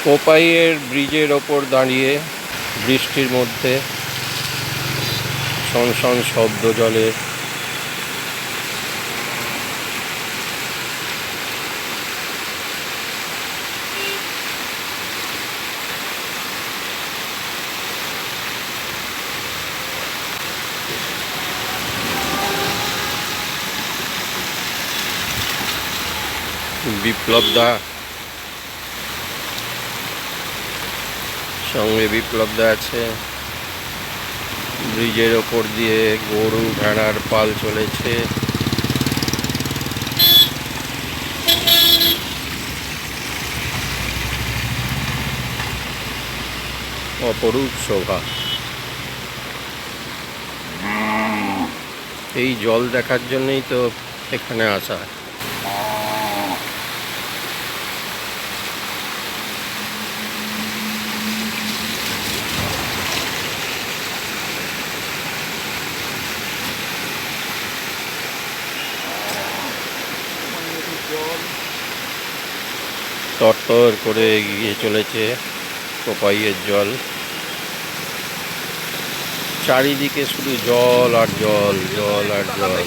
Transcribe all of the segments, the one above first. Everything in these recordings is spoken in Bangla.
কোপাইয়ের ব্রিজের ওপর দাঁড়িয়ে বৃষ্টির মধ্যে শনশন শব্দ জলে বিপ্লব দা সঙ্গে বিপ্লব দা আছে। ব্রিজের ওপর দিয়ে গরু ভেড়ার পাল চলেছে। অপরূপ শোভা। এই জল দেখার জন্যই তো এখানে আসা। তরতর করে এগিয়ে চলেছে কোপাইয়ের জল। চারিদিকে শুধু জল আর জল, জল আর জল।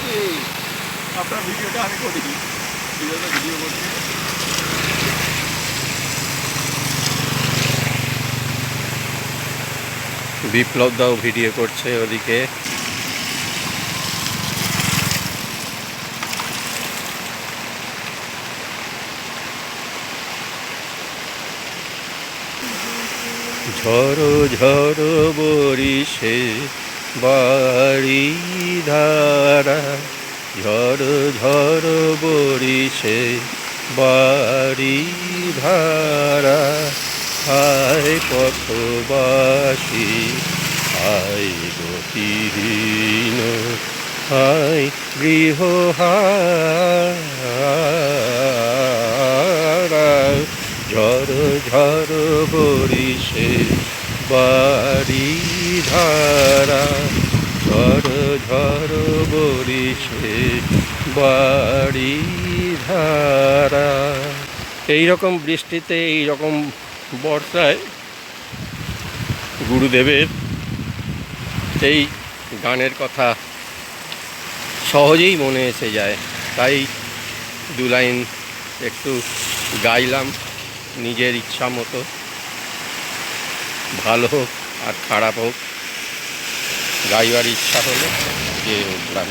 বিপ্লব দাও ভিডিও করছে ওদিকে। ঝড়ো ঝড়ো বরিশে বাড়ি ধারা, ঝড়ো ঝড়ো বরিশে বাড়ি ধারা। হায় পথবাসী হায় গতিহীন, হায় গৃহহারা। ঝড়ো ঝড়ো বরিশে বাড়ি ধারা, ঝড়ো ঝড়ো বরিশে বাড়ি ধারা। এইরকম বৃষ্টিতে, এইরকম বর্ষায় গুরুদেবের এই গানের কথা সহজেই মনে এসে যায়। তাই দু লাইন একটু গাইলাম নিজের ইচ্ছা মতো। ভালো হোক আর খারাপ হোক, গাইবার ইচ্ছা হলো গেয়ে উঠলাম।